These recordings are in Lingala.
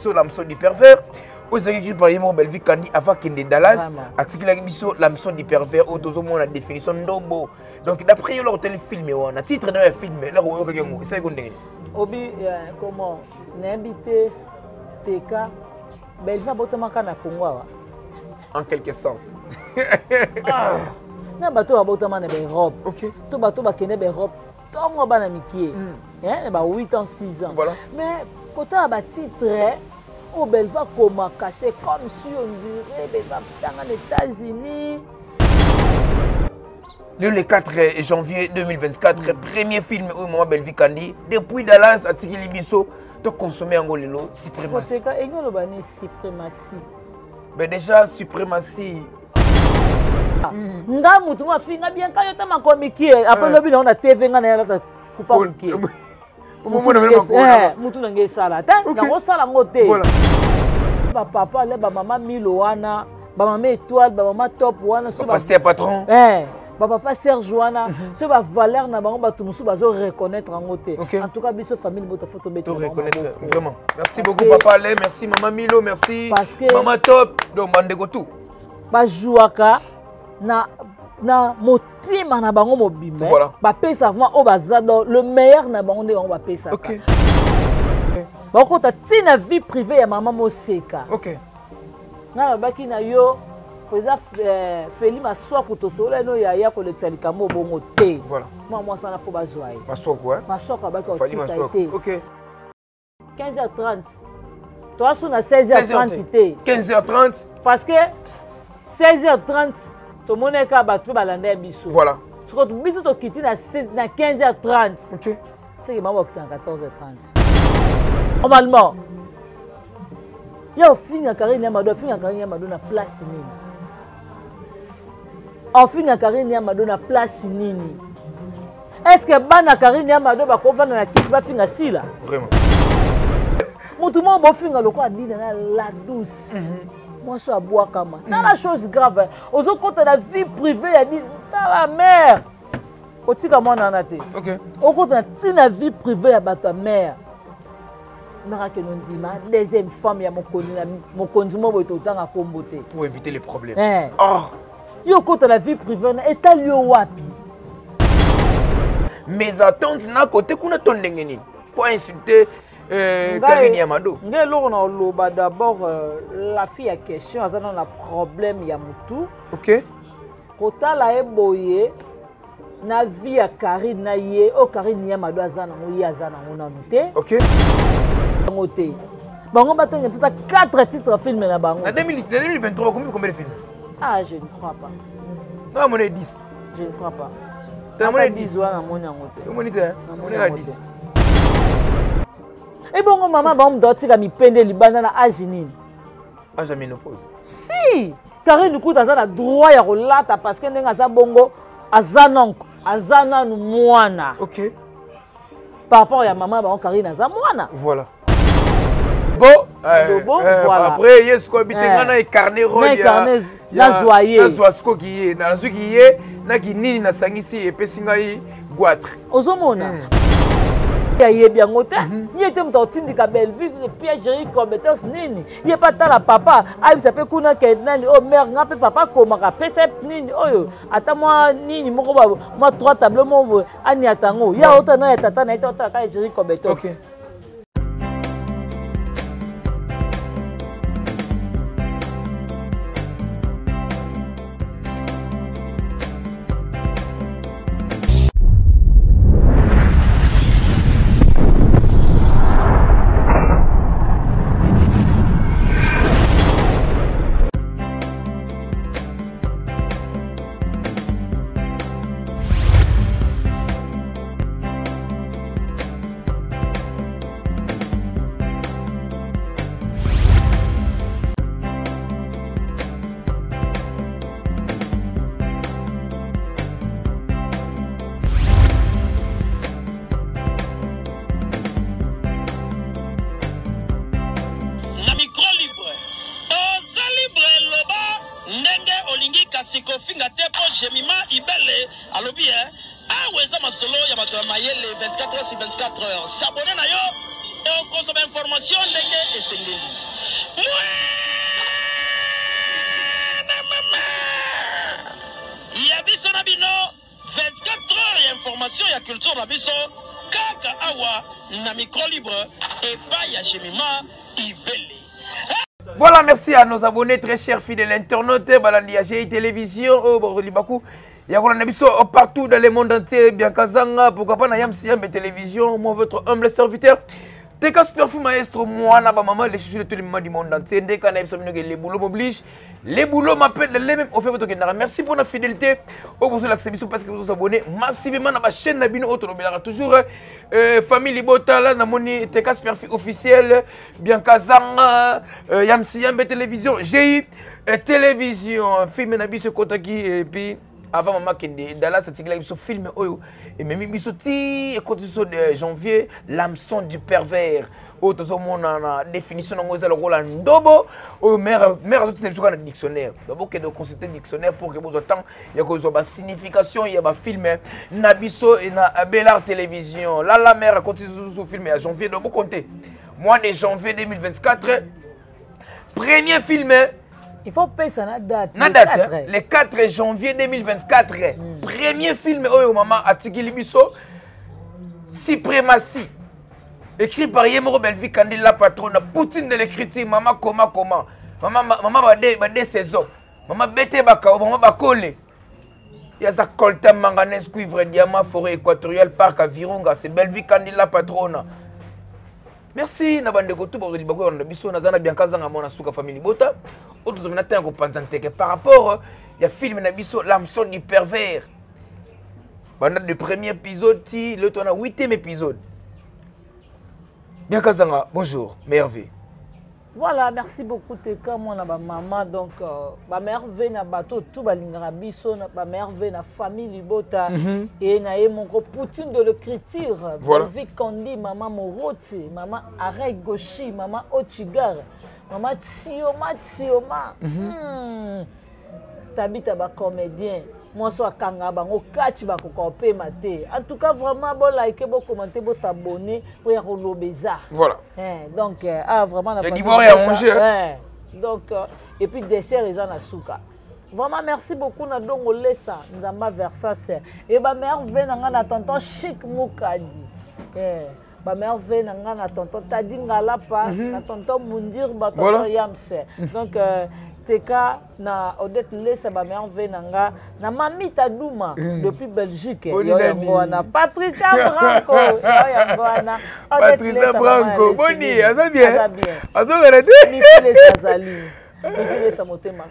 biso l'hameçon du pervers. Vous avez écrit par exemple Belvi Kandi avant qu'il ait Dallas. Article la biso l'hameçon du pervers au tozo mon la définition ndombo. Donc d'après leur téléfilm on a titre dans le film là on peut que ça est Obi comment n'invité TK Belvi botama kana Congo en quelque sorte. Na bato botama na be robe. OK. To bato ba kene be robe. Tongo bana mikie. Hein ba 8 ans 6 ans. Voilà. Mais quand ba titre au Belva comme caché comme si on dirait Belva dans les États-Unis. Le 4 janvier 2024, premier film où Maman Belvi Kandi depuis Dallas à Tigili Bisso de consommer en golilo suprématie. Suprématie. Ben déjà suprématie. Nga mutu ma finga bien kayo ta makomiki après lobi na on TV nga na la coupa muki. Mutu na nge sala ta na ko sala ngote. Voilà. Ba papa le ba maman Milo wana, ba maman étoile, ba maman top wana so ba pasteur patron. Ba papa Serge wana, so ba valeur na bango ba tumusu bazo reconnaître ngote. En tout cas biso famille bota photo beto. Reconnaître vraiment. Merci beaucoup papa Le, merci maman Milo, merci maman top donc bandeko tout. Ba jouaka na motima na bango mobimbe ba pesa vraiment o bazado le meilleur na bango nde bango ba pesa. OK. Ba ko ta tina vie privée ya maman Moseka. OK. Na baki na yo président Feli Maswa kutosolo no ya ko letsalika mo bongo te. Voilà. Moi ça na fo bazwa. Maswa quoi? Maswa ka baki o tika te. OK. 15h30. Toi sur na 16h30 te. 15h30 parce que 16h30 tout le monde est battu par l'année biso. Voilà. Ce que biso to quitter na 15h30. OK. C'est que maman quitter à 14h30. Normalement. Yo fini à Karine Yamado, fini à Karine Yamado na place nini. En fini à Karine Yamado na place nini. Est-ce que bana Karine Yamado ba ko vana na kiti ba finga sila? Vraiment. Mutu mo bo finga loko adina na la douce. Moi, je suis à Boakama. Dans la chose grave, aux autres côtés de la vie privée, il y a dit, dans la mer. Au tika moi, on a été. OK. Au côté de la vie privée, il y a ta mère. Que nous dit, ma deuxième femme, il y a mon conduit, mon autant à comboter. Pour éviter les problèmes. Oh. Il y a au côté de la vie privée, et t'as lieu wapi. Mes attentes, n'a côté qu'on a ton dengeni. Pour insulter. Karine Yamado. D'abord, la fille a question, elle a un problème, il y a mutu. OK. Quand elle a éboyé, na vie à Karine na ye, o Karine Yamado azana ou azana on a noté. OK. Noté. Bon, on va tenir 4 titres films là bas. En 2023, combien de films? Ah, je ne crois pas. Non, mon est 10. Je ne crois pas. Tu as mon est 10. Mon est 10. Et bon, maman, on doit dire que mi pende libana na ajinine. Ah, jamais n'oppose. Si, car nous coûte à droit ya rolata parce que n'enga za bongo azanonk, azana nu mwana. OK. Par rapport à maman, on Karine za mwana. Voilà. Bon, voilà. Après yes ko habiter ngana e carnet rôle ya na joyer. Na joasko qui est, na zuki ye, na ki nini na sangisi e pesinga yi goitre. Ozomona. Il y a bien ngote ni était mtotindi ka Belleville piège compétence nini il pas ta la papa ai ça peut kuna ke nani oh mère ngape papa koma ka pesa nini oyo ata moi nini moko ba moi 3 tableaux mo ani atango ya auto na tata na ita auto ka gérer compétence. Sikofinga tepo jemima ibele alobi weza masolo ya bato mayele 24 heures sur 24 heures. S'abonner na yo okozwa information ndenge esengeli. Ya biso na bino 24 heures ya information ya culture na biso kaka awa na micro libre epai ya Jemima Ibele. Voilà, merci à nos abonnés très chers fidèles internautes. Balandi GI Télévision, Libaku. Yagola Nabiso partout dans le monde entier. Bien Kazanga, pourquoi pas Nayam Siam Télévision. Moi, votre humble serviteur. Teka Superfou Maestro, moi, na maman, les chouchous de tous les moments du monde entier. Dès qu'on a les boulots m'obligent. Les boulots m'appellent les mêmes. Au fait, votre canard. Merci pour la fidélité. Au besoin de l'accès parce que vous vous abonnez massivement à ma chaîne Nabino Auto. Toujours famille Libota, là, Namoni, Teka Superfou officiel. Bien Kazanga, Yam Siam Télévision. GI Télévision. Film Nabiso Kotaki. Et puis. Avant maman Kende, Dallas, c'est un film et même bisoti et continuation de janvier, l'hameçon du pervers. Au tout monde a définition de le rôle ndobo. Au mère autres n'est pas un dictionnaire. D'abord que de consulter dictionnaire pour que vous autant il y a que signification, il y a un film Nabiso et na Bellard télévision. Là la mère continue ce film à janvier donc vous comptez. Mois de janvier 2024 premier film. Il faut payer ça date. Le 4 janvier 2024. Premier film au maman Atigili Biso. Suprématie. Écrit par Yemoro Belvi Kandi la patronne. Poutine de l'écriture. Maman comment. Maman va des saisons. Maman bête baka. Maman va coller. Il y a ça coltan manganèse cuivre diamant forêt équatoriale parc à Virunga. C'est Belvi Kandi la patronne. Merci na bande ko tuba li bako na biso na zana bien kazanga mona suka famille bota autres zominata ko panzante que par rapport il y a film na biso l'hameçon du pervers pendant le premier épisode ti le ton a 8e épisode bien kazanga bonjour merveille. Voilà, merci beaucoup Teka moi na ba maman donc ba merveille na bato tout balingara biso na ba merveille na famille Libota et na ye mon Poutine de l'écriture voilà. Vic Kondi maman Moroti maman Arey Goshi maman Ochigar maman Tioma Tabita ba comédien moi soit kanga bango kachi ba ko maté en tout cas vraiment bon like bon commenter bon s'abonner pour y relobeza voilà donc vraiment il y a du boire et à manger donc et puis dessert ils en a souka vraiment merci beaucoup na dongo lesa nzamba versase et ba merveille na ngana tonton chic mukadi ba merveille na ngana tonton tadinga lapa na tonton mundir ba tonton yamse donc Teka na Odette Lesa ba merveille nanga na Mamita Douma depuis Belgique na Patricia Branco Patricia Branco boni aza bien azo arrêter Nicolas Azali Nicolas motema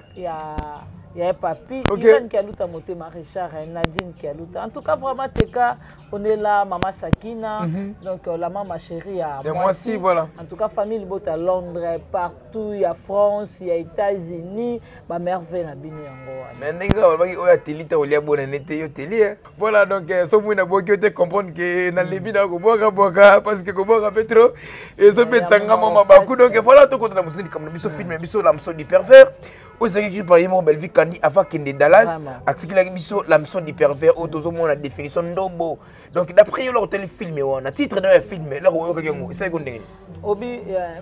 ya papi Ivan qui a luta motema Richard Nadine qui a luta en tout cas vraiment Teka on est là maman Sakina donc la maman chérie à moi aussi voilà en tout cas famille Libota Londres partout il y a France il y a États-Unis ba merveille na bini yango mais ndinga ba oya telita olia bona nete yo teli voilà donc so mwina boki te comprendre que na lebi na ko boka parce que ko boka petro et so betsanga mama baku donc voilà to ko na musini comme biso film biso l'hameçon du pervers aux écrits par Yemoro Belvi Kandi avant qu'il ne Dallas article la biso l'hameçon du pervers au tozo mon la définition ndobo donc d'après leur téléfilm on a titre de film là on ka ça ko ndenge obi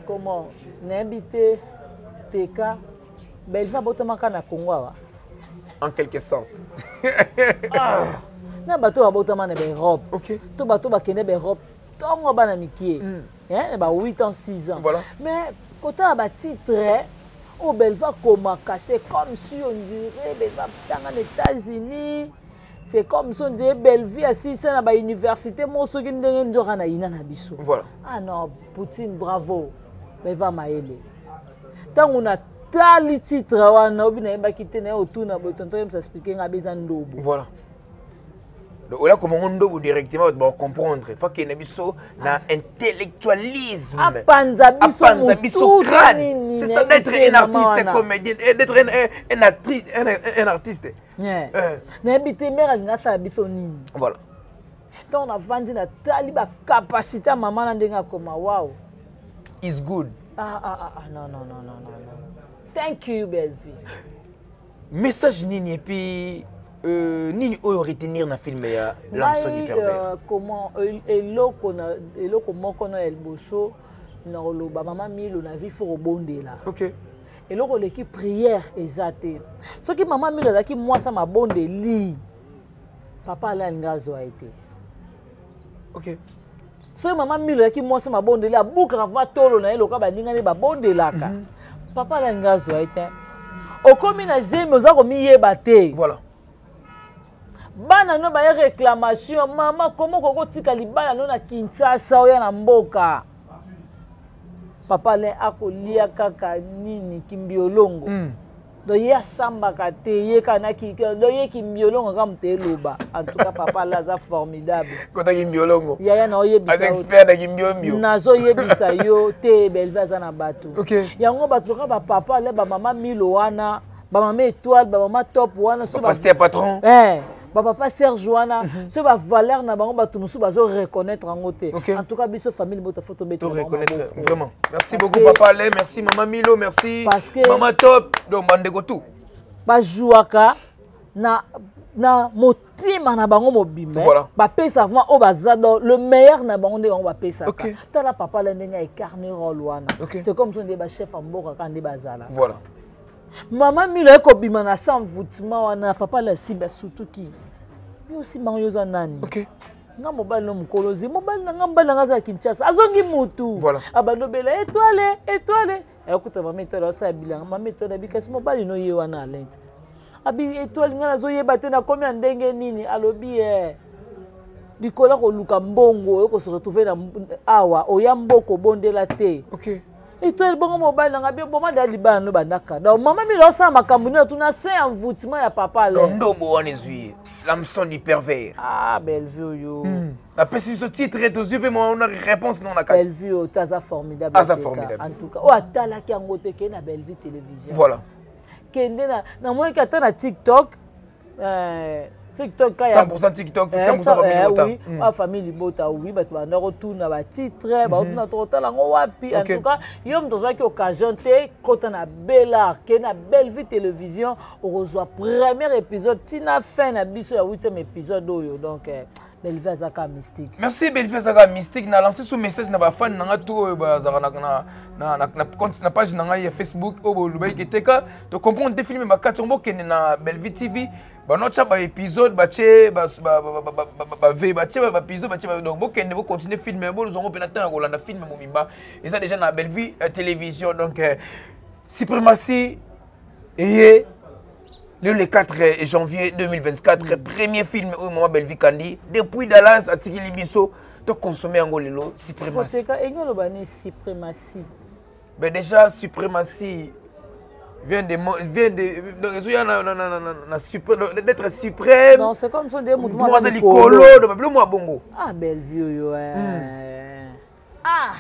comment n'habiter Teka Belva botamaka na Congo en quelque sorte na bato abotama na be robe OK to bato bakende be robe tongo bana mikie ba 8 ans 6 ans voilà mais kota ba titre au Belva comment caché comme si on dirait Belva dans les États-Unis c'est comme si on dirait Belvi assis na ba université mo so ki ndenge ndoka na ina na biso voilà ah non Poutine bravo Belva maele tant on a tali titre wana obi na yeba kite na otuna botonto yem s'expliquer nga beza ndobo voilà donc là comment on ndobo directement on comprendre faut que na biso na intellectualisme apanza biso crâne c'est ça d'être un artiste comédien d'être un artiste na bité mère ngasa biso nini voilà donc on a vendu na tali ba capacité maman na ndenga koma wow is good non thank you Belvi message nini et puis nini oyo retenir na film ya l'hameçon du pervers? Comment eloko moko na elboso na oloba mama Milo na vie fo rebondela. OK. Eloko leki prière ezate. Soki mama Milo azaki mwasa mabondeli. Papa ala ngazo a été. OK. Soki mama Milo azaki mwasa mabondeli abuka va tolo na eloka baningani babondelaka. Papa ala ngazo a été. Okomi na zemi oza komiyeba te. Voilà. Bana no ba réclamation maman comment koko tika libala no na Kinshasa oya na mboka. Papa le akolia kaka nini kimbiolongo. Do ya samba kate ye kanaki do ye kimbiolongo kam te loba. En tout cas papa là za formidable. Kota kimbiolongo. Ya na oyebisa. As expert na kimbiomio. Nazo yebisa yo te belvaza na bato. OK. Yango bato ka ba papa le ba mama Milo wana, ba mama étoile, ba mama top wana so ba c'était patron. Papa Serge Joana, ce va valeur na bango batu musu bazo reconnaître en côté. En tout cas biso famille bota photo beto reconnaître vraiment. Merci beaucoup papa Ale, merci maman Milo, merci maman top donc bandeko tout. Ba jouaka na motima na bango mobimbe. Ba pesa vraiment o bazado le meilleur na bango ndenge ba pesa. Tala papa le ndenge incarné rôle wana. C'est comme si on dit ba chef en mboka quand ndi bazala. Voilà. Maman Milo eko bima na sans voutement wana papa la simba surtout qui yo aussi manyoza nani. OK. Nga mobile no mukolozi mobile na ngamba na ngaza Kinshasa azongi mutu. Voilà. Abandobela étoile ekuta mama étoile osa bilanga mama étoile bikasi mobile no ye wana alente abi étoile nga nazo yeba te na komi ndenge nini alobi dikola ko luka mbongo eko se retrouver na awa oyamboko bondela te. OK. Et toi, le bon mobile, on a bien moment d'aller bas nous bandaka. Donc maman mi losa makambuni, tu n'as c'est envoûtement ya papa là. Non bon on est l'hameçon du pervers. Ah belle vue yo. La personne ce titre est aux yeux mais on a réponse non na belle vue taza formidable. Ah ça formidable. En tout cas, o atala ki ngote ke na belle vue télévision. Voilà. Kende na moi ka na TikTok TikTok 100% TikTok, 100% famille Libota. Oui, la famille Libota, oui, mais tu vas retourner à titre, tu vas retourner à wapi. En tout cas, il y a une occasion quand on a belle art, qu'on a belle vie télévision, on reçoit premier épisode, tina fin na biso ya 8e épisode donc Bellevue Zaka Mystique. Merci Bellevue Zaka Mystique, na lancé ce message na ba fan na tout na compte na page na Facebook au Lubai Keteka, to comprendre des films ba katombo kene na Bellevue TV. Notre épisode, donc vous continuez de filmer, vous aurez un film et ça déjà dans la Bellevue télévision. Donc, Suprématie, et le 4 janvier 2024, premier film où Maman Bellevue Kandi, depuis Dallas à Tiki Libiso, tu consommes un golilo, Suprématie. Ben déjà, Suprématie. Vient d'être suprême. Non, c'est comme ça des mots. Bongo. Ah, Bellevue, yo. Ah,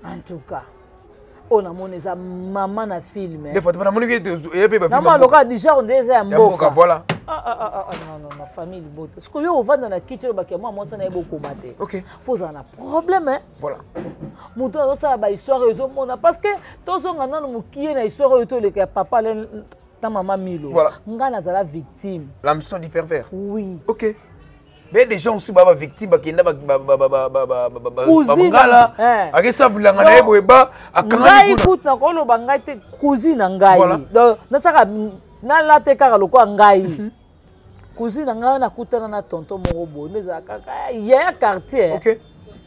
en tout cas. On a mon maman na film. Des fois, tu vas demander que maman local déjà on déjà mboka. Voilà. Non, famille Libota. Ce que yo va dans la kitchen ba ke moi ça na beaucoup maté. OK. Faut en a problème hein. Voilà. Muto ça ba histoire ezo mona parce que tozo ngana no mukie na histoire eto le papa ta maman Milo. Voilà. Ngana za la victime. L'hameçon du pervers. Oui. OK. Mais des gens aussi baba victime bakenda cousine akesa bulanga na yebo eba akanga ni kuna ko lo bangai te cousine ngai donc nataka na la te kaka lokwa ngai cousine ngai na kutana na tonton moko bonde za kaka ya quartier. OK.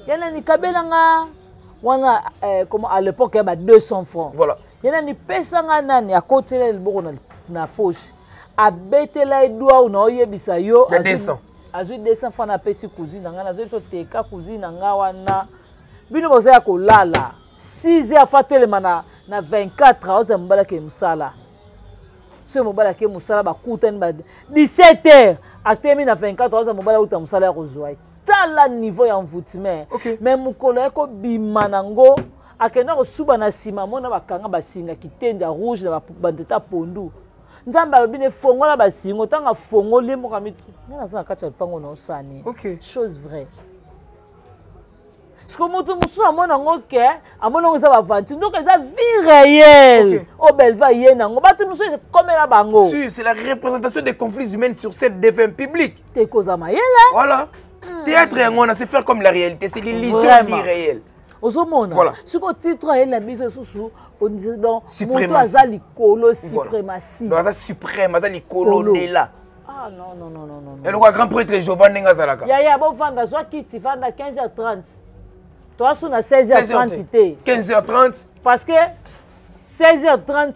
Yana ni kabela nga wana comme à l'époque ya ba 200 francs. Voilà. Yana ni pesa nga nani akotela liboko na poche abetela edwa una oyebisa yo azui 200 francs na pesi cousine nga nazoi to teka cousine nga wana bino boza ko lala 6 heures fatelema na 24 heures mbala ke musala ce mbala ke musala ba kutani ba 17 heures atemi na 24 heures mbala uta musala ya kozwa tala niveau ya envoûtement. Mais mukolo eko bimanango akenda ko suba na sima mona bakanga basinga kitenda rouge na bandeta pondu nzamba bine fongola basingo tanga fongoli mo kamit ngana sa kacha pango na osani. OK. Chose vraie. parce que moto musu amona ngoke amona ngo za bavanti donc ça vie réelle au belva yena ngo batu musu comme la bango c'est la représentation des conflits humains sur cette devant public te koza mayela voilà théâtre yango na c'est faire comme la réalité c'est l'illusion irréelle ozomona voilà siko titre ayela biso susu on dit donc moto azali kolo suprématie donc ça suprême azali kolo de là. Ah non. Et le grand prêtre Giovanni Ngazalaka. Ya bon vanda soit kiti vanda 15h30. Toi sur na 16h30 té. 15h30 parce que 16h30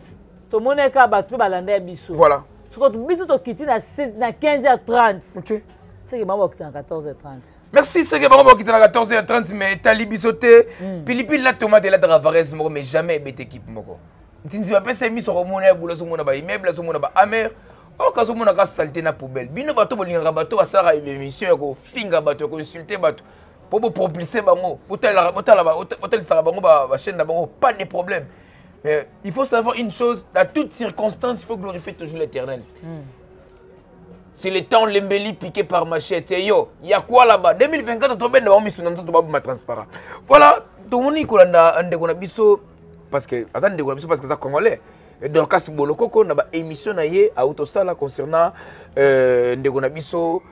to moneka batu balanda biso. Voilà. Soko biso to kiti na 15h30. OK. C'est que maman kiti na 14h30. Merci c'est que maman kiti na 14h30 mais tali bisoté pilipi la tomate la Dravares moko mais jamais bet équipe moko. Ntinzi ba pesa mi so komona bula so mona ba immeuble so mona ba amer. Oh, quand on a salté na poubelle, bino bato bolinga bato basala émission ko finga bato ko insulter bato pour propulser bango hôtel sara bango ba chaîne na bango pas de problème. Mais il faut savoir une chose, dans toutes circonstances, il faut glorifier toujours l'Éternel. C'est le temps l'embelli piqué par machette. Yo, il y a quoi là-bas 2024 to ben na misu na to ba transparent. Voilà, to moni ko landa ande ko na biso parce que azande ko na biso parce que ça congolais. Donc, quand on a une émission à Autosala concernant Ndegonabiso,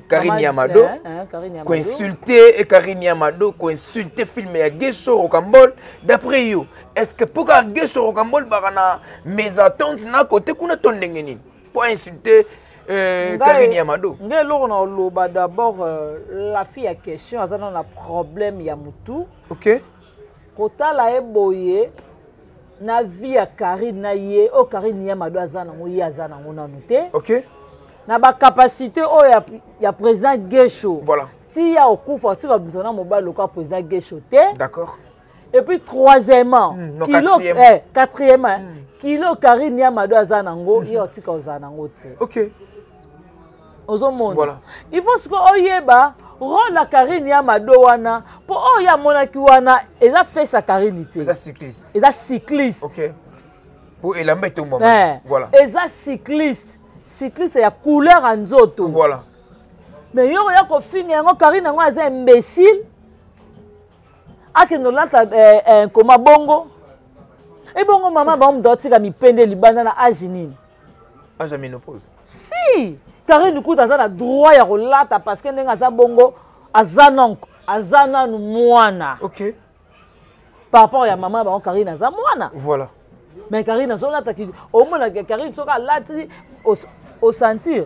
Karine Yamado, consulter Karine Yamado, consulter film à Gesho au Cambol. D'après vous, est-ce que pour que Gesho au Cambol, mes attentes na côté qu'on a tourné pour insulter Karine Yamado? D'abord, la fille a question, elle a un problème Yamutu. Ok. Kota la eboye. Na vie ya Karine na ye o Karine Yamado azana ngo ye azana ngo nanu te. OK. Na ba capacité o ya président Gesho. Voilà. Ti ya okufa ti ba bisona mobile le président Gesho te. D'accord. Et puis troisièmement, quatrièmement, kilo Karine Yamado azana ngo ye otika ozana ngo te. OK. Ozomona. Voilà. Il faut ce que oyeba rôle la Karine Yamado wana pour oya monaki wana eza fait sa carinité. Eza cycliste. Eza cycliste. OK. Pour elamba to moment. Voilà. Eza cycliste. Cycliste ya couleur en nzoto. Voilà. Mais yo ya ko finga yango Karine ngo eza imbécile. Akeno lata koma bongo. Et bongo mama ba mdotika mipende libanda na ajinini. Âge à ménopause. Si Karine Kouta a droit ya rolata parce que ndenga za bongo azana mwana. OK. Par rapport à maman ba Karine za mwana. Voilà. Mais Karine so lata ki au moins Karine so ka lati au sentir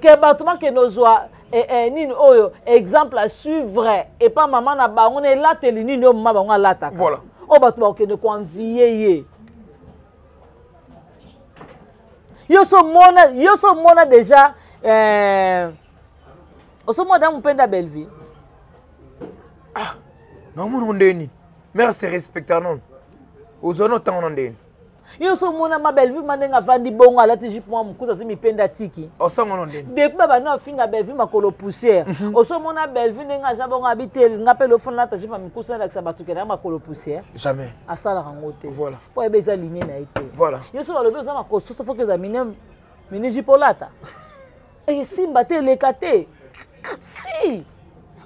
que batuma que nos joie nini oyo exemple à suivre et pas maman na ba on est là telini no maman ba on lata. Voilà. O batuma que ne convier Yo so mona déjà oso mona mpenda Belleville. Ah, non mon ndeni. Merci respecter non. Ozono tant ndeni. Yo so mona ma Belleville mandenga vandi bongo alati jipe moi mkuza simi penda tiki. Osango ndeni. Depuis baba na finga Belleville makolo poussière. Oso mona Belleville ndenga jabongo habiter ngapelo fona ta jipe mkuza na sabatuke na makolo poussière. Jamais. Asala rangote. Voilà. Po ebeza ligne na été. Voilà. Yo so balobe za makoso to foke za mine jipolata. Et simba te lekate. Si.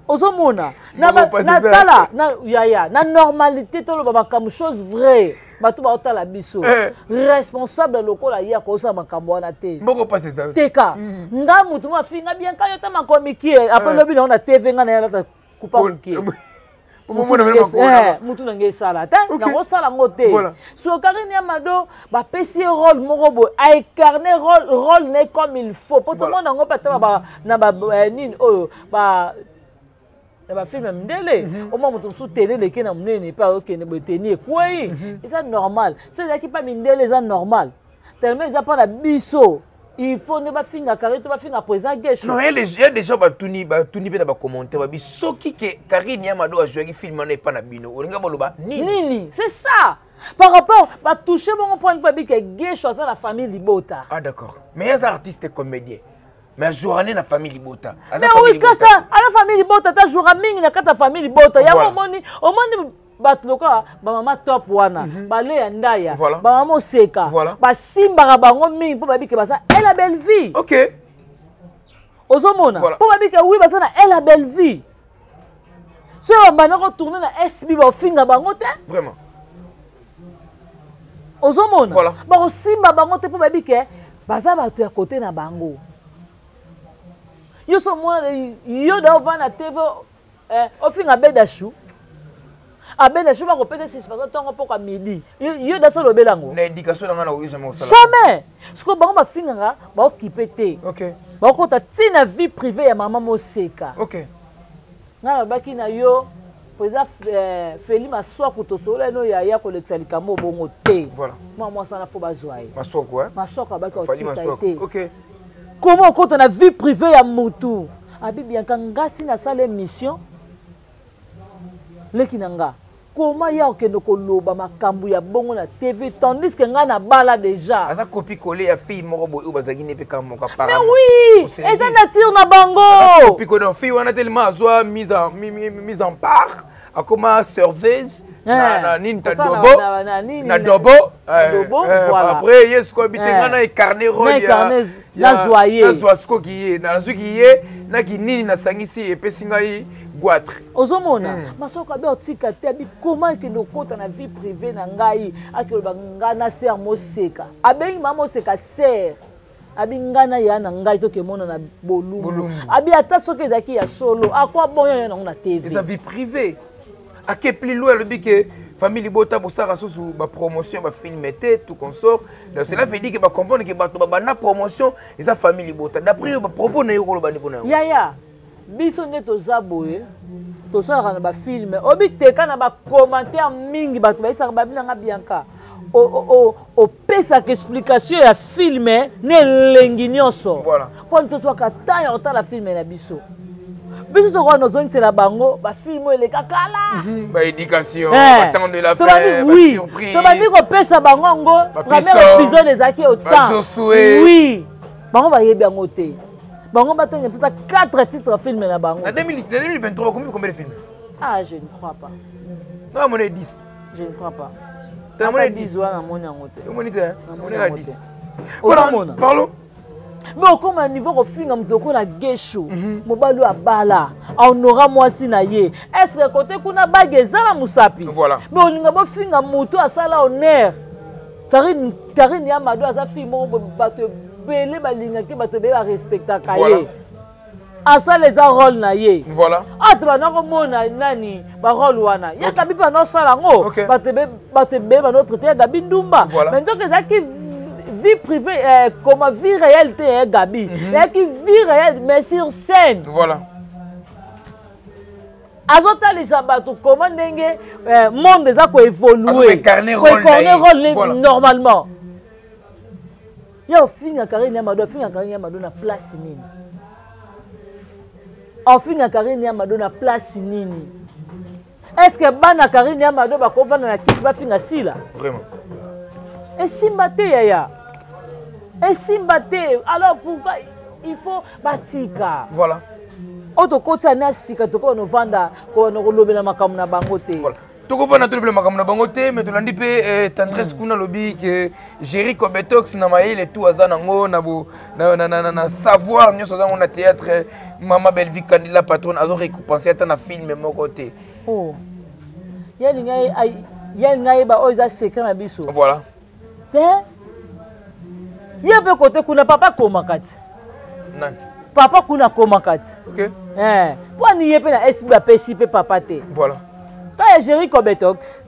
Ozomona na tala na yaya na normalité to lo ba comme chose vraie. Batu ba otala biso. Responsable lokola ya ko sa makambo na te. Mboko passer ça. Teka. Nga mutu ma finga bien kayo ta makomiki. Après lobi na TV nga na ya kupa muki. Mutu na nge sala ta na ko sala ngote. So Karine Yamado ba pesi rôle moko bo a incarner rôle ne comme il faut. Pour tout le monde ngo pata ba na ba nini oyo ba ba film mdele au moment où sous télé les qui na mnene pas OK ne tenir quoi c'est normal c'est là qui pas mindele c'est normal tellement ils a pas la biso il faut ne pas finir Karine pas finir présent Gesho non il y a des gens batuni pe ba commenter ba biso qui que Karine Yamado a joué film na pas na bino olinga boloba nini c'est ça par rapport ba toucher bon point pas bi que Gesho c'est la famille Libota. Ah d'accord mais les artistes comédiens mais journée na famille Libota. Mais oui que ça à la famille Libota ta joura mingi na kata famille Libota ya omoni batloka ba mama top wana ba le ya ndaya ba mama seka ba simba bango mingi po ba bike ba ça elle a belle vie. OK. Ozomona po ba bike oui ba ça na elle a belle vie. so bana ko tourner na SB ba finga bango te Vraiment. ozomona Voilà. ba ko simba bango te po ba bike baza ba to ya côté na bango yo so mona yo da vana TV o finga bedashu abedashu ba ko pesa 6% tongo poko midi yo da so lobelango Na éducation na ngana jamais au salon. jamais siko bango ba finga nga ba occuper te OK. ba ko ta tina vie privée ya mama Moseka OK. ngana baki na yo président Feli Maswa kutosolo eno ya kolekisa likambo bongo te Voilà. moi sana fo bazwaye Masoko hein. Maswa baki Fali otika Masoko. te OK. comment kota na vie privée ya mutu abibi ngasi na sale mission leki nanga comment ya okendo koloba makambu ya bongo na TV tandis que nga na bala déjà Asa copie coller ya fille moko boy ou bazaki ne pe comme mon mais apparemment. oui et ça nature na bango Copie coller fille on a tellement azwa mise en part a comment serveuse na ninta dobo na dobo voilà après yes ko bitenga na carnet rôle ya joyeux na zoasko qui na zuki ye na kinini na sangisi epesinga yi goitre ozomona masoko abe otika te abi comment ekende okota na vie privée na ngai akoloba ngai na ser Moseka abengi mama Moseka ser abi ngai na ya na ngai tokemona na bolumu abi ata soki ezalaki ya solo akwa bonyo yo nango na TV eza vie privée ake plus loin alobi ke famille bota bosaka susu ba promotion ba film te tout consort donc cela veut dire que ba comprendre que bato bana promotion eza famille bota d'après ba propos na yo koloba ni pona yaya biso nde toza boye tosalaka na bafilme obiteka na bacommentaire mingi bato bayisaka babinanga bianka opesaka explication ya filme ne elengi nyonso mpona tozwaka ta ya kotala filme na biso biso tokoka nozongisela bango bafilme oyo eleka kala baéducation batemps de la fin basurprise tobandi kopesa bango yango ngame baepisode ezalaki otemps oui bango bayebi yango te bango batonga bisata 4 titres film na bango. En 2023, combien de films? Ah, je ne crois pas. Non, mon 10. Je ne crois pas. Tu as mon 10. On est à 10. Voilà, parlons. Mais comme un niveau au film am doko la gesho mobalo abala honora mwasi na ye est-ce que côté kuna bageza la musapi voilà mais olinga bo finga mutu asala honneur Karine ya mado asa film bato belé balinga ki bato be ba respecta kaye asa les rôle na ye voilà atra na ko mona nani ba rôle wana ya kabi pa no sala ngo bato be ba notre te gabi ndumba mais donc ezaki vie privée, comme vie réelle, Gabi. Et qui vie réelle, mais sur scène. Voilà. Azota les abatou, comment le monde des accords évoluer. Rôle normalement. Il y a un film à Karine Yamado, na place nini. Un film à Karine Yamado na place nini. Est-ce que Bana Karine Yamado va comprendre la kit va finir si là? Vraiment. Et si maté yaya. Et si mbaté, alors pourquoi il faut batika? Voilà. Auto kota na sika toko no vanda ko no lobela makamu na bangote. Voilà. Toko vanda to lobela makamu na bangote, mais to landi pe tendresse kuna lobi que Jericho Betox na maile tout azana ngo na bo na savoir nyo soza na théâtre Mama Belvique Kandila patronne azo récompenser ata na film mon côté. Oh. Yali ngai ba oza secret na biso. Voilà. Il y a un côté qui n'a pas komakati. Papa kuna komakati. OK. Pour n'y pas na SB PCP papa te. Voilà. Quand il géri Betox.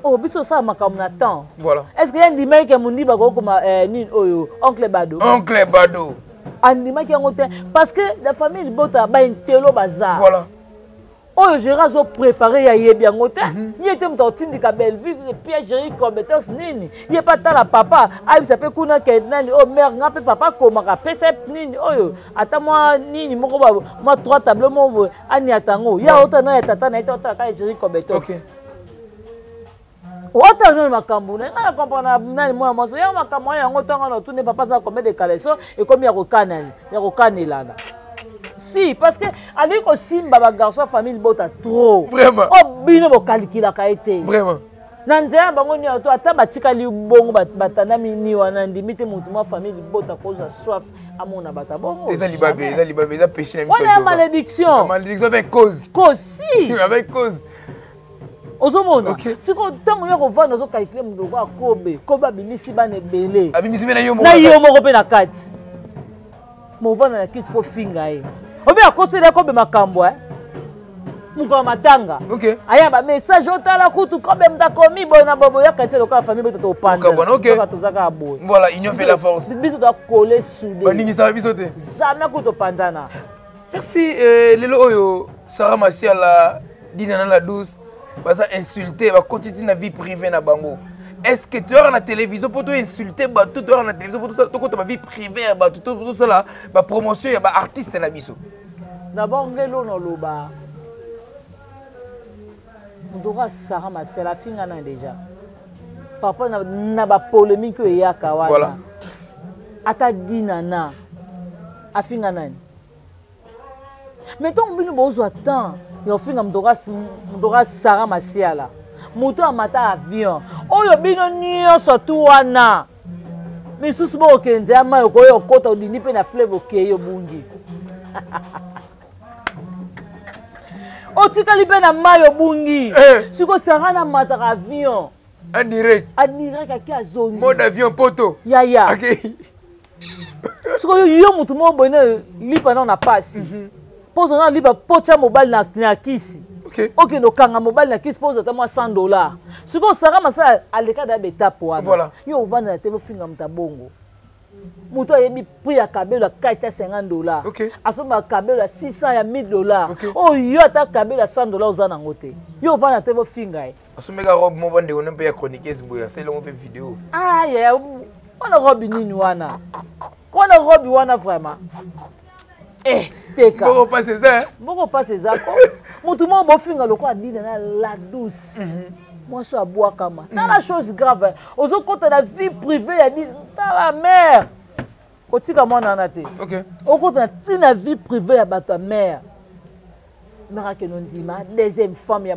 Oh biso ça makam na temps. Voilà. Est-ce que y a des mecs qui mundi ba ko koma nin oyo oncle Bado. Oncle Bado. Andima qui ngote parce que la famille bota ba intelo bazar. Voilà. Oh, je vais préparer ya yebi ngote. Ni était mtotindi ka Belleville Pierre Géry compétence nini. Ye pas ta la papa, ai s'appelle kuna ke nani oh mère ngape papa koma ka pese nini oyo. Ata moi nini moko ba moi 3 tableaux mo ani atango. Ya ota na tata na ota ka Géry compétence. OK. Ota no makambu na na comprendre nani moi maso ya makambu ya ngotanga na tune papa za combien de caleçon et comme ya ko kanani, ya ko kanelana. Si, parce que avec aussi ma garçon famille bota trop. Vraiment. Oh bino bo calcula ka été. Vraiment. Nanzea bango ni auto ata batikali bongo batana mini wana ndimi te mutu ma famille bota cause soif amona bata bongo. Eza libabe, eza péché même. On a malédiction. Malédiction avec cause. Cause si. Avec cause. Ozomona. Siko tango ya kovanda zo calculer mudoko akobe, koba bimisi bane belé. Abimisi bena yo moko. Na yo moko pe na kati. Mo vanda na kiti ko finga ye. Obe akosela kobe makambo Muko matanga. OK. Aya ba message otala kutu kobe mtakomi bona bobo ya kati loka famille beto to panda. OK. Tozaka boy. Voilà, union fait la force. Biso doit coller soudé. Baningi ça biso te. Jamais kuto panzana. Merci lelo oyo Sarah Masiala dina na la douce. Baza insulter, ba continuer na vie privée na bango. Est-ce que tu as la télévision pour te insulter, bah tout la télévision pour tout ça, ta vie privée, bah tout ça là, bah promotion, bah artiste na biso. D'abord ngelo no loba. Ndora Sarah Masiala finga na déjà. Papa na ba polémique ya kawana. Voilà. Ata dina na afinga nani. Mettons bino bozo attend. Yo finga mdora Sarah Masiala. Muto amata avion. Oyo bino nyonso tu wana. Misusu bo kenze ama yo koyo kota odini pe na fleuve okeyo bungi. Otikali pe na mayo bungi. Siko Sarah na mata avion. En direct. En direct aki azongi. Mode avion poto. Ya. OK. Siko yo mutu mo bone lipa na passe. Pose na lipa pocha mobile na kisi. OK, no kanga mobile na kisi pose tamo $100. Siko Sarah Masiala aleka da betape wana. Voilà. Yo vanda na telo finga mutabongo. Muto yebi prix ya kabelo ya $50. OK. Asoma kabelo ya $600 ya $1000. OK. Oh yo ata kabelo ya $100 ozana ngote. Yo vanda na telo finga. Asomeka robe mo bande on peut ya chroniqueuse boya, c'est long fait vidéo. Ah ya wana robe nini wana. Wana robe wana vraiment. Teka. Boko passer ça. Boko passer ça. Mutu mo bo finga loko adina na la douce. Moi so aboa kama. T'as la chose grave. Ozo kota la vie privée ya dit t'as la mère. Kotika mwana na te. OK. Okota na vie privée ya bato mère. Mara ke non dima deuxième femme ya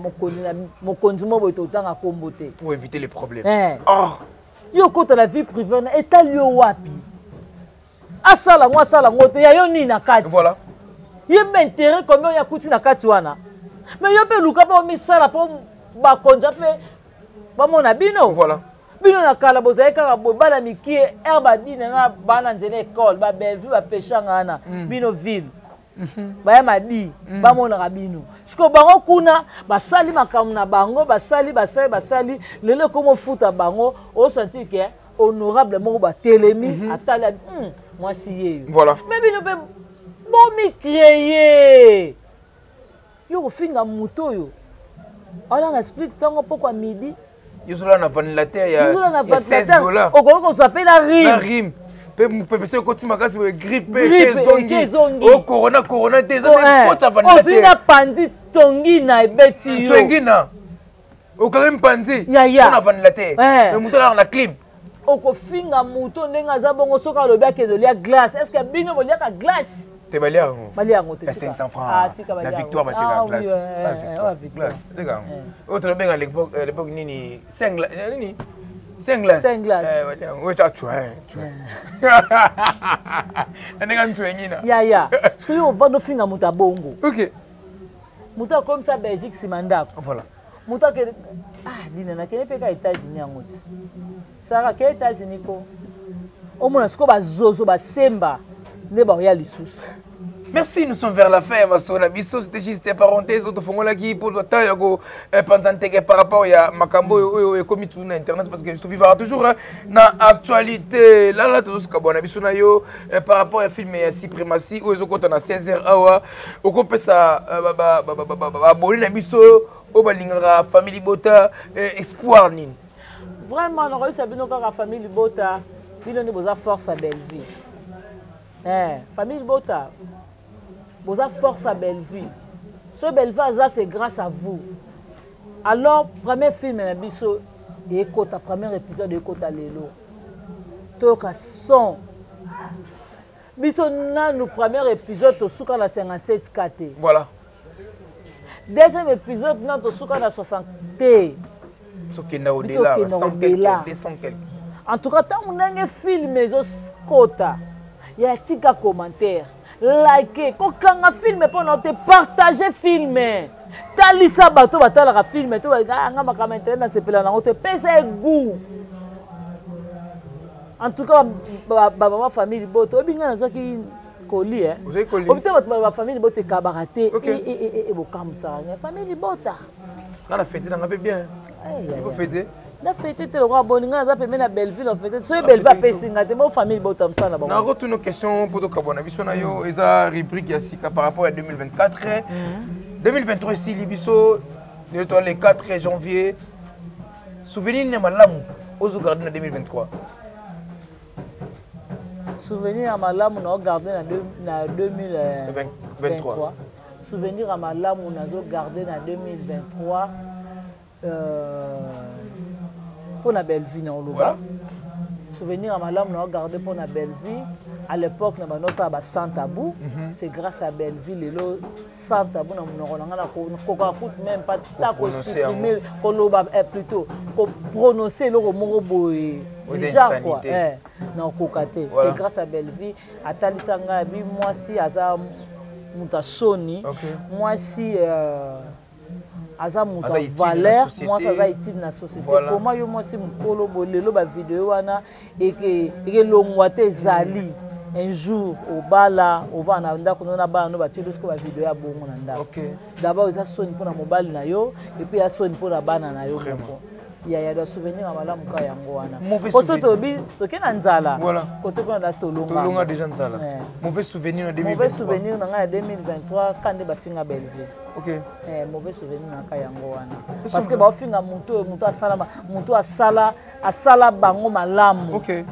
mokonzi mo boto tanga kombote. Pour éviter les problèmes. Oh. Yo kota la vie privée na etali yo wapi. Asala ngote ya yo ni na kati. Voilà. Ye m'intérêt combien ya kuti na kati wana. Mais yo pe luka pa mi sala po ba konja pe ba mona bino. Voilà. Bino na kala boza kaka bo bana mikie herba dina na bana nzene école ba belvu ba pechanga na bino ville. Ba ya madi ba mona ka bino. Siko bango kuna basali makamu na bango basali lelo komo futa bango o sentir que honorable mo ba telemi atala moi si. Voilà. Mais bino pe bon mi créer. Yo finga muto yo. On explique tango pourquoi midi. Yo sola na vanilla terre ya $16. Okoko s'appelle la rime. La rime. Pe se ko tima kasi grippe zongi. O corona des années kota vanilla terre. Osina pandi tongi na ebeti yo. Tongi na. O karim pandi. On vanilla terre. Mais muto na clim. Oko finga muto ndenga za bongo soka lobi akezo lia glace. Est-ce que bino bolia ka glace? Te balia ngote. 500 francs. La victoire va te la glace. La victoire. D'accord. Autre benga l'époque nini 5 nini 5 glaces. 5 glaces. Ouais, tu as. Ndenga ntwenyina. Ya. Parce que yo vando finga muta bongo. OK. Muta comme ça Belgique simandako. Voilà. Muta ke dina na kene peka États-Unis ngoti. Sara ke États-Unis ko. Omona siko bazozo basemba. Merci, nous sommes vers la fin, c'était juste des parenthèses, pour le temps, par rapport à Makambo et comme tout internet, parce que je vivrai toujours dans l'actualité. Là, tout ce que par rapport à film Suprématie, où ils ont 16h, où on peut ça, abonner la famille Bota, espoir. Vraiment, on a réussi à la famille Bota, il y a force à belle vie. Famille Bota, vous avez force à Belleville. Ce Belleville, c'est grâce à vous. Alors, premier film, et écoute, premier épisode, écoute à l'élo. Toka son. Biso na nous premier épisode, to souka la 57 KT. Voilà. Deuxième épisode, na to souka la 60 T. sokenda au-delà 100 quelques 200 quelques. En tout cas, tant on a un film skota, il y a tika commentaire, like, quand un film pour nous partager film, talisa bato batala ka film, tu vas nga makamenter na sepela na ote pesa goût. En tout cas, ma famille boto, obinga na zoki koli Vous avez collé. Obité ma famille boto kabaraté et bokamsa, famille bota. Quand la fête on a bien. Il faut fêter. La fête, le roi Boninga, ça permet la Belleville en fait. So Belleville a payé singa, ma famille botam ça là-bas. On a retourné nos questions pour toi kabona. Biso na yo eza rubrique ya sika par rapport à 2024. 2023 ici Libiso le 4 janvier. Souvenir ni malamu ozo garder en 2023. Souvenir à malamu na garder na 2023. Souvenir à malamu na zo garder na 2023. Pour la belle vie, non, voilà. Souvenir à ma lame, on a gardé pour la belle vie. À l'époque, on a sans tabou. C'est grâce à belle vie, les lots sans tabou, on a même pas supprimer, plutôt prononcer le mot déjà quoi. Non, c'est grâce à belle vie. À Talisanga, moi si Aza Moutasoni, moi si aza muta valeur moi ça va utile na société comment yo moi si mukolo bolelo ba vidéo wana et longwa te zali un jour au bala au va na ndako na ba no ba tilo sko ba vidéo ya bongo na ndako d'abord eza soni pona mobile na yo et puis ya soni pona bana na yo il y a des souvenirs à malamu ka yango wana poso to bi to kena nzala côté ko na tolonga déjà nzala mauvais souvenir en 2023 mauvais souvenir na 2023 quand ba finga Belleville. OK. Mauvais souvenir na ka yango wana parce que ba finga mutu asala bango malamu. OK.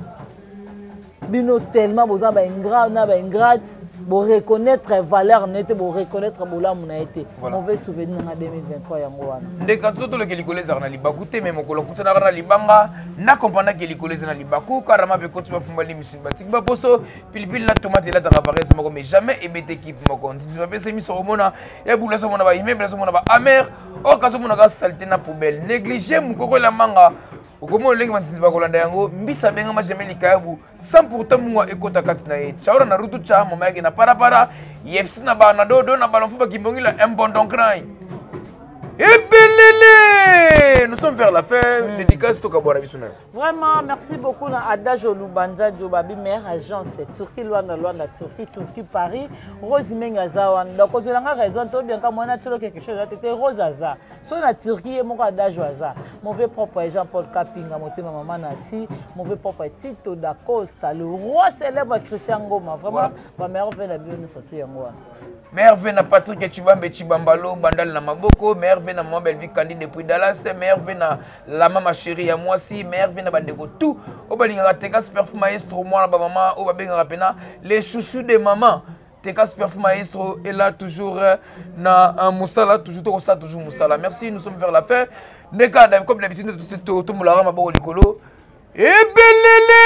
Bino tellement boza ba ingrat na ba ingrat bo reconnaître valeur nete bo reconnaître bolamu na été. Mauvais souvenir na 2023 yango wana. Ndeka toto le kelikoleza na libaku te même ko lokuta na libanga na kompana kelikoleza na libaku karama be kotu ba fumbali misin batik ba poso pilipili la tomate la taravarese mako mais jamais ebete équipe mako ndzi ba pese miso omona ya bula so mona ba immeuble so mona ba amer o kaso mona ka saleté na poubelle négliger mukoko la manga okomo lengi mantisi bakolanda yango mbisa benga ma jamais likayabu sans pourtant mwa ekota kati na ye chaura na rutu cha mama yake na para yefsi na ba na dodo na balon fuba kimbongila un bon don crain nous sommes vers la fin. Dédicace to kabora bisuna. Vraiment merci beaucoup na Adagio Lubanza Jobabi maire agence Turquie Luanda Turquie Paris Rose Mengazawan. Donc on a raison to bien quand moi na tilo quelque chose était Rose Aza. So na Turquie mon Adagio Aza. Mauvais propre Jean-Paul Kapinga motema maman Nasi, mauvais propre Tito da Costa, le roi célèbre Christian Ngoma. Vraiment ma mère veut la bien nous sortir yango. Merve na Patrick Chibambe Chibambalo bandal na maboko Merve na moi Belvique Kandi depuis Dallas Merve na la mama chérie ya moi si Merve na bandeko tout o balinga Tekas Perfume Maestro moi na ba maman o ba benga pena les chouchous de maman Tekas Perfume Maestro est là toujours na musala toujours ça toujours musala. Merci, nous sommes vers la fin. Neka comme d'habitude tout molara maboko likolo et belele.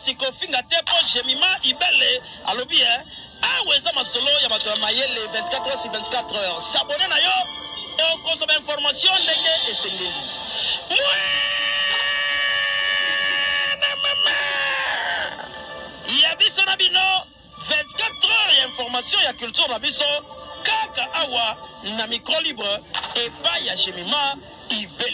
Kofinga tepo Jemima Ibele alobi aweza masolo ya bato mayele 24 heures sur 24 heures s'abonner na yo et consommer information ndenge esengeli ya biso na bino 24 heures ya information ya culture na biso kaka awa na micro libre et pas ya Jemima Ibele.